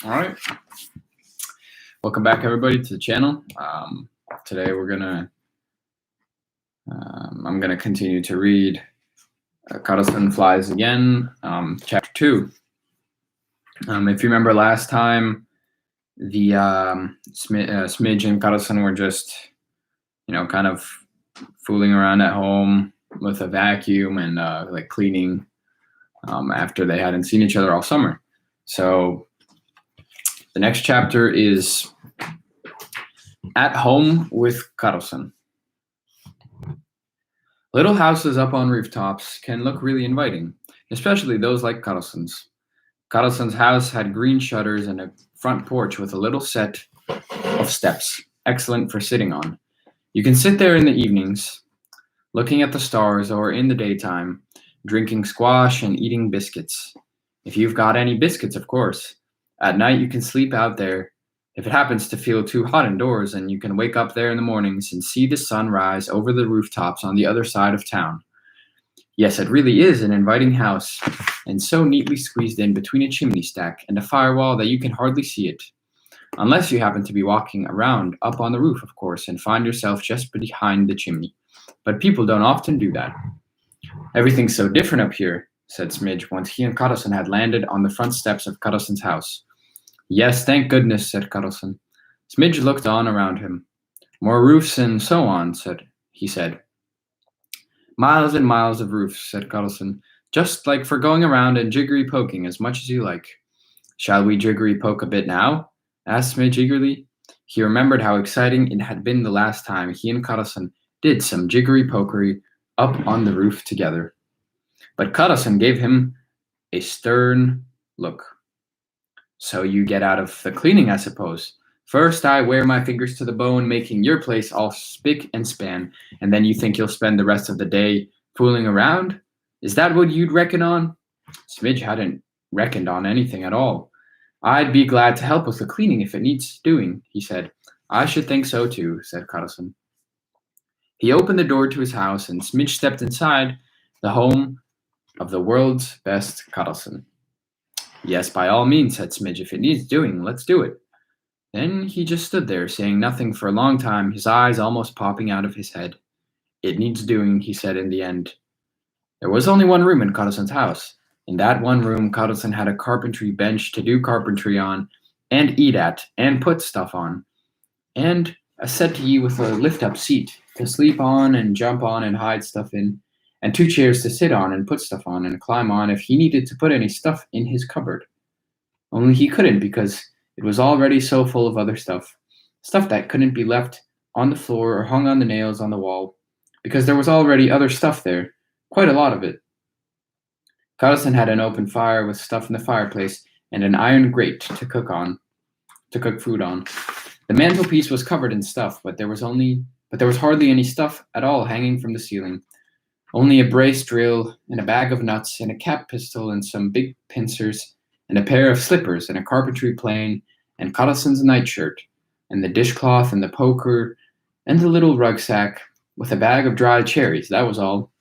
All right. Welcome back, everybody, to the channel. Today I'm gonna continue to read Karlson Flies Again, Chapter 2. If you remember last time, the Smidge and Karlson were just, kind of fooling around at home with a vacuum and like cleaning after they hadn't seen each other all summer. So the next chapter is At Home with Karlson. Little houses up on rooftops can look really inviting, especially those like Karlson's. Karlson's house had green shutters and a front porch with a little set of steps, excellent for sitting on. You can sit there in the evenings, looking at the stars, or in the daytime, drinking squash and eating biscuits. If you've got any biscuits, of course. At night, you can sleep out there. If it happens to feel too hot indoors, and you can wake up there in the mornings and see the sun rise over the rooftops on the other side of town. Yes, it really is an inviting house, and so neatly squeezed in between a chimney stack and a firewall that you can hardly see it. Unless you happen to be walking around up on the roof, of course, and find yourself just behind the chimney. But people don't often do that. Everything's so different up here, said Smidge, once he and Karlson had landed on the front steps of Karlson's house. Yes, thank goodness, said Karlson. Smidge looked on around him. More roofs and so on, he said. Miles and miles of roofs, said Karlson, just like for going around and jiggery poking as much as you like. Shall we jiggery poke a bit now? Asked Smidge eagerly. He remembered how exciting it had been the last time he and Karlson did some jiggery pokery up on the roof together. But Karlson gave him a stern look. So you get out of the cleaning, I suppose. First, I wear my fingers to the bone, making your place all spick and span, and then you think you'll spend the rest of the day fooling around? Is that what you'd reckon on? Smidge hadn't reckoned on anything at all. I'd be glad to help with the cleaning if it needs doing, he said. I should think so too, said Karlson. He opened the door to his house, and Smidge stepped inside the home of the world's best Karlson. Yes, by all means, said Smidge. If it needs doing, let's do it. Then he just stood there, saying nothing for a long time, his eyes almost popping out of his head. It needs doing, he said in the end. There was only one room in Karlson's house. In that one room, Karlson had a carpentry bench to do carpentry on, and eat at, and put stuff on, and a settee with a lift-up seat to sleep on and jump on and hide stuff in, and 2 chairs to sit on and put stuff on and climb on if he needed to put any stuff in his cupboard. Only he couldn't because it was already so full of other stuff that couldn't be left on the floor or hung on the nails on the wall, because there was already other stuff there, quite a lot of it. Karlson had an open fire with stuff in the fireplace and an iron grate to cook food on. The mantelpiece was covered in stuff, but there was hardly any stuff at all hanging from the ceiling. Only a brace drill and a bag of nuts and a cap pistol and some big pincers and a pair of slippers and a carpentry plane and Karlson's nightshirt and the dishcloth and the poker and the little rucksack with a bag of dried cherries. That was all.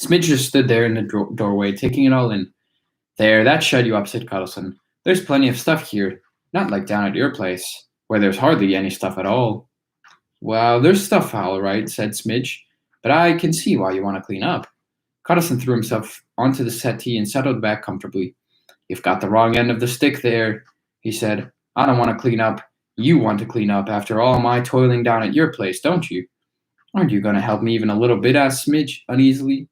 Smidge just stood there in the doorway, taking it all in. There, that shut you up, said Karlson. There's plenty of stuff here, not like down at your place, where there's hardly any stuff at all. Well, there's stuff all right, said Smidge, but I can see why you want to clean up. Karlson threw himself onto the settee and settled back comfortably. You've got the wrong end of the stick there, he said. I don't want to clean up. You want to clean up after all my toiling down at your place, don't you? Aren't you going to help me even a little bit? Asked Smidge uneasily.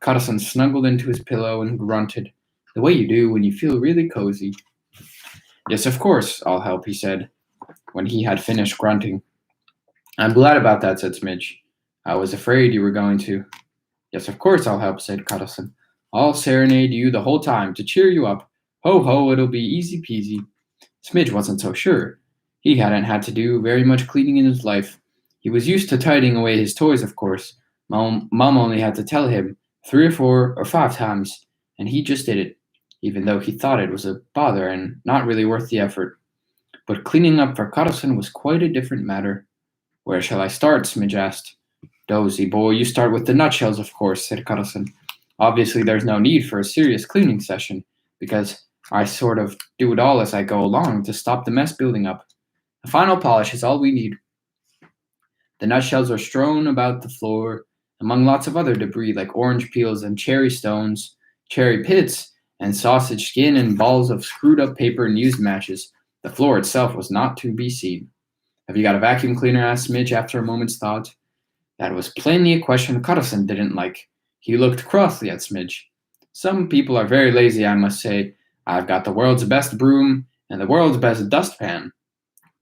Karlson snuggled into his pillow and grunted, the way you do when you feel really cozy. Yes, of course, I'll help, he said, when he had finished grunting. I'm glad about that, said Smidge. I was afraid you were going to. Yes, of course I'll help, said Karlson. I'll serenade you the whole time to cheer you up. Ho, ho, it'll be easy peasy. Smidge wasn't so sure. He hadn't had to do very much cleaning in his life. He was used to tidying away his toys, of course. Mom only had to tell him 3 or 4 or 5 times, and he just did it, even though he thought it was a bother and not really worth the effort. But cleaning up for Karlson was quite a different matter. Where shall I start? Smidge asked. Dozy boy, you start with the nutshells, of course, said Karlson. Obviously, there's no need for a serious cleaning session, because I sort of do it all as I go along to stop the mess building up. The final polish is all we need. The nutshells are strewn about the floor, among lots of other debris like orange peels and cherry stones, cherry pits, and sausage skin and balls of screwed up paper and used matches. The floor itself was not to be seen. Have you got a vacuum cleaner? Asked Midge after a moment's thought. That was plainly a question Cuddleson didn't like. He looked crossly at Smidge. Some people are very lazy, I must say. I've got the world's best broom and the world's best dustpan.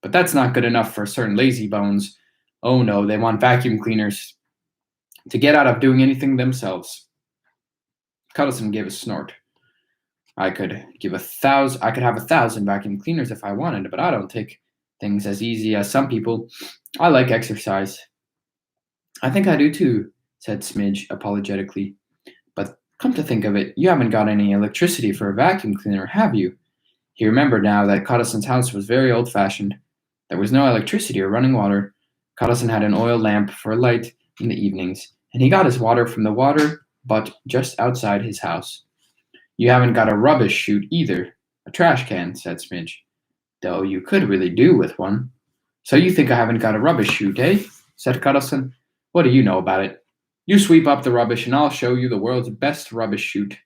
But that's not good enough for certain lazy bones. Oh no, they want vacuum cleaners to get out of doing anything themselves. Cuddleson gave a snort. I could have 1,000 vacuum cleaners if I wanted, but I don't take things as easy as some people. I like exercise. I think I do too, said Smidge apologetically. But come to think of it, you haven't got any electricity for a vacuum cleaner, have you? He remembered now that Cuddleson's house was very old-fashioned. There was no electricity or running water. Cuddleson had an oil lamp for a light in the evenings, and he got his water from the water butt just outside his house. You haven't got a rubbish chute either, a trash can, said Smidge. Though you could really do with one. So you think I haven't got a rubbish chute, eh? Said Cuddleson. What do you know about it? You sweep up the rubbish and I'll show you the world's best rubbish chute.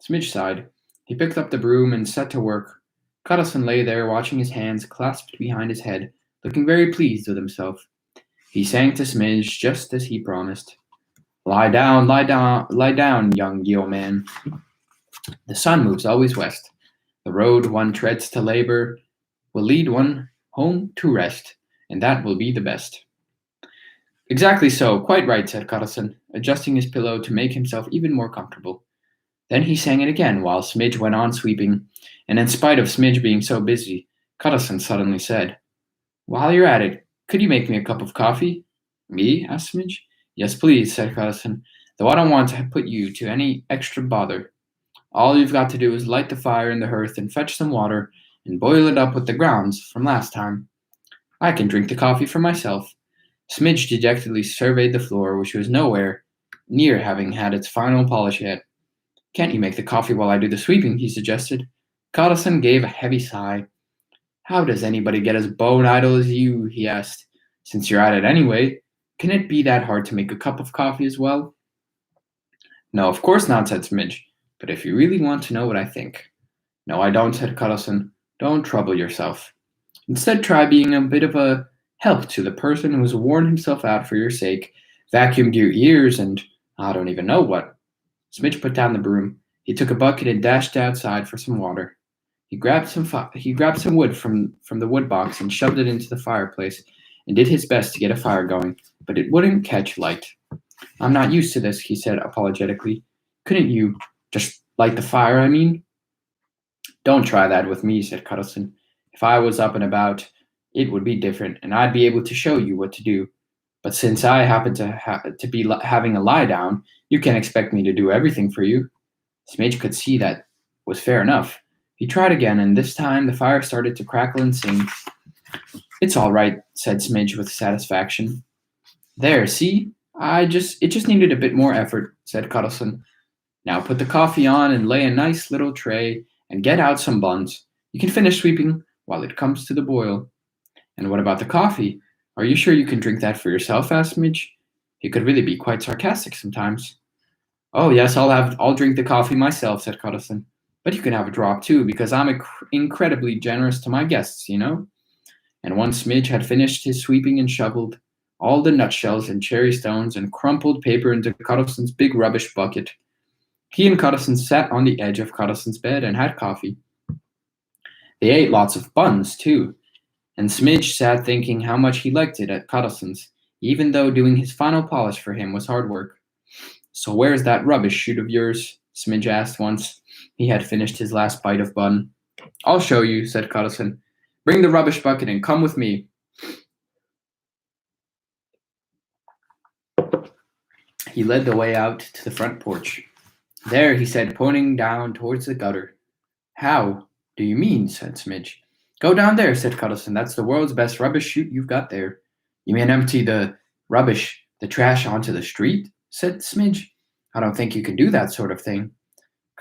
Smidge sighed. He picked up the broom and set to work. Cuddleson lay there watching his hands clasped behind his head, looking very pleased with himself. He sang to Smidge just as he promised. Lie down, young yeoman. The sun moves always west. The road one treads to labor will lead one home to rest, and that will be the best. Exactly so, quite right, said Cuddleson, adjusting his pillow to make himself even more comfortable. Then he sang it again while Smidge went on sweeping, and in spite of Smidge being so busy, Cuddleson suddenly said, While you're at it, could you make me a cup of coffee? Me? Asked Smidge. Yes, please, said Cuddleson, though I don't want to put you to any extra bother. All you've got to do is light the fire in the hearth and fetch some water and boil it up with the grounds from last time. I can drink the coffee for myself. Smidge dejectedly surveyed the floor, which was nowhere near having had its final polish yet. Can't you make the coffee while I do the sweeping? He suggested. Cuddleson gave a heavy sigh. How does anybody get as bone idle as you? He asked. Since you're at it anyway, can it be that hard to make a cup of coffee as well? No, of course not, said Smidge. But if you really want to know what I think. No, I don't, said Cuddleson. Don't trouble yourself. Instead, try being a bit of a help to the person who has worn himself out for your sake, vacuumed your ears, and I don't even know what. Smidge put down the broom. He took a bucket and dashed outside for some water. He grabbed some wood from the wood box and shoved it into the fireplace and did his best to get a fire going, but it wouldn't catch light. I'm not used to this, he said apologetically. Couldn't you just light the fire, I mean? Don't try that with me, said Cuddleson. If I was up and about, it would be different, and I'd be able to show you what to do. But since I happen to be having a lie down, you can't expect me to do everything for you. Smidge could see that was fair enough. He tried again, and this time the fire started to crackle and sing. It's all right, said Smidge with satisfaction. There, see? It just needed a bit more effort, said Cuddleson. Now put the coffee on and lay a nice little tray and get out some buns. You can finish sweeping while it comes to the boil. And what about the coffee? Are you sure you can drink that for yourself? Asked Midge. He could really be quite sarcastic sometimes. Oh yes, I'll drink the coffee myself, said Cuddleson. But you can have a drop too, because I'm incredibly generous to my guests, you know. And once Midge had finished his sweeping and shoveled all the nutshells and cherry stones and crumpled paper into Cuddleson's big rubbish bucket, he and Cuddleson sat on the edge of Cuddleson's bed and had coffee. They ate lots of buns, too, and Smidge sat thinking how much he liked it at Cuddleson's, even though doing his final polish for him was hard work. So where's that rubbish chute of yours? Smidge asked once he had finished his last bite of bun. I'll show you, said Cuddleson. Bring the rubbish bucket and come with me. He led the way out to the front porch. There, he said, pointing down towards the gutter. How do you mean? Said Smidge. Go down there, said Cuddleson. That's the world's best rubbish chute you've got there. You mean empty the trash onto the street? Said Smidge. I don't think you can do that sort of thing.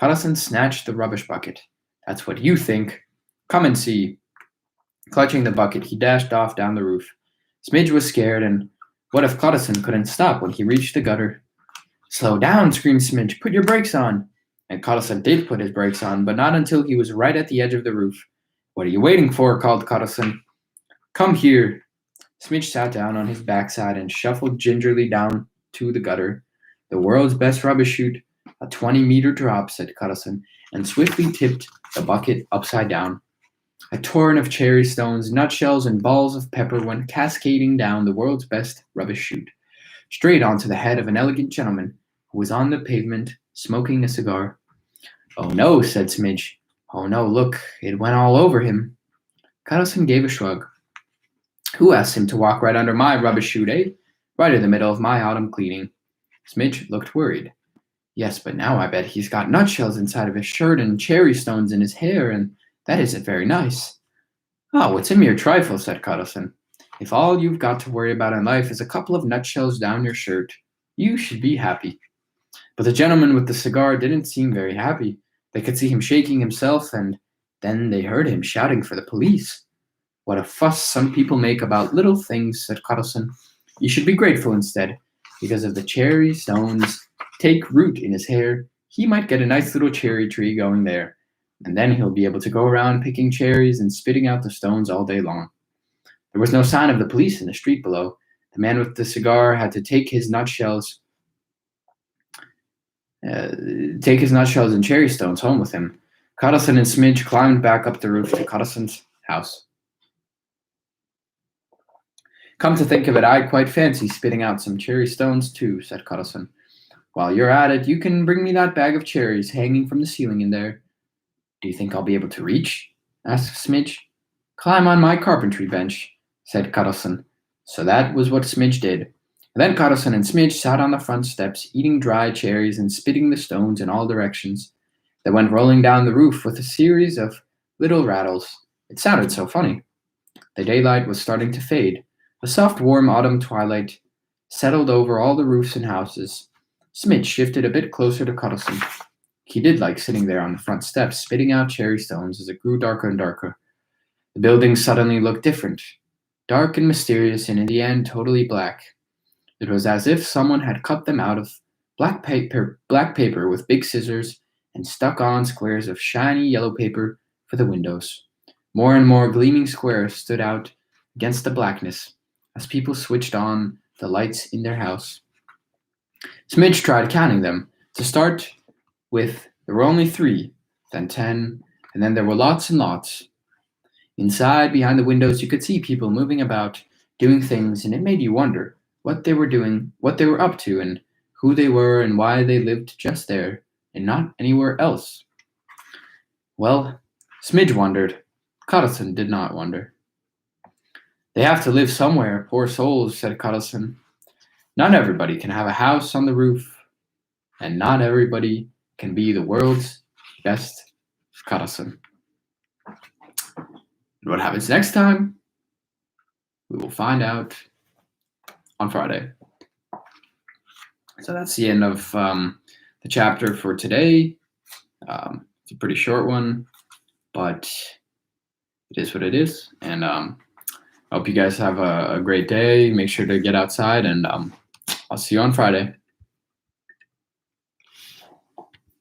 Cuddleson snatched the rubbish bucket. That's what you think. Come and see." Clutching the bucket, he dashed off down the roof. Smidge was scared, and what if Karlson couldn't stop when he reached the gutter? "Slow down," screamed Smidge. "Put your brakes on." And Karlson did put his brakes on, but not until he was right at the edge of the roof. "What are you waiting for?" called Karlson. "Come here." Smidge sat down on his backside and shuffled gingerly down to the gutter. "The world's best rubbish chute, a 20-meter drop," said Karlson, and swiftly tipped the bucket upside down. A torrent of cherry stones, nutshells, and balls of pepper went cascading down the world's best rubbish chute, straight onto the head of an elegant gentleman who was on the pavement smoking a cigar. "Oh no," said Smidge. "Oh no, look, it went all over him." Karlson gave a shrug. "Who asked him to walk right under my rubbish chute, eh? Right in the middle of my autumn cleaning." Smidge looked worried. "Yes, but now I bet he's got nutshells inside of his shirt and cherry stones in his hair, and that isn't very nice." "Oh, it's a mere trifle," said Karlson. "If all you've got to worry about in life is a couple of nutshells down your shirt, you should be happy." But the gentleman with the cigar didn't seem very happy. They could see him shaking himself, and then they heard him shouting for the police. "What a fuss some people make about little things," said Karlson. "You should be grateful instead, because if the cherry stones take root in his hair, he might get a nice little cherry tree going there, and then he'll be able to go around picking cherries and spitting out the stones all day long." There was no sign of the police in the street below. The man with the cigar had to take his nutshells and cherry stones home with him. Karlson and Smidge climbed back up the roof to Karlson's house. "Come to think of it, I quite fancy spitting out some cherry stones too," said Karlson. "While you're at it, you can bring me that bag of cherries hanging from the ceiling in there." "Do you think I'll be able to reach?" asked Smidge. "Climb on my carpentry bench," said Karlson. So that was what Smidge did. Then Karlson and Smidge sat on the front steps, eating dry cherries and spitting the stones in all directions. They went rolling down the roof with a series of little rattles. It sounded so funny. The daylight was starting to fade. A soft, warm autumn twilight settled over all the roofs and houses. Smidge shifted a bit closer to Karlson. He did like sitting there on the front steps, spitting out cherry stones as it grew darker and darker. The building suddenly looked different, dark and mysterious, and in the end, totally black. It was as if someone had cut them out of black paper with big scissors and stuck on squares of shiny yellow paper for the windows. More and more gleaming squares stood out against the blackness as people switched on the lights in their house. Smidge tried counting them. To start with, there were only 3, then 10, and then there were lots and lots. Inside, behind the windows, you could see people moving about, doing things, and it made you wonder what they were doing, what they were up to, and who they were, and why they lived just there, and not anywhere else. Well, Smidge wondered. Karlson did not wonder. "They have to live somewhere, poor souls," said Karlson. "Not everybody can have a house on the roof, and not everybody can be the world's best Karlson." And what happens next time? We will find out on Friday. So that's the end of the chapter for today. It's a pretty short one, but it is what it is. And I hope you guys have a great day. Make sure to get outside, and I'll see you on Friday.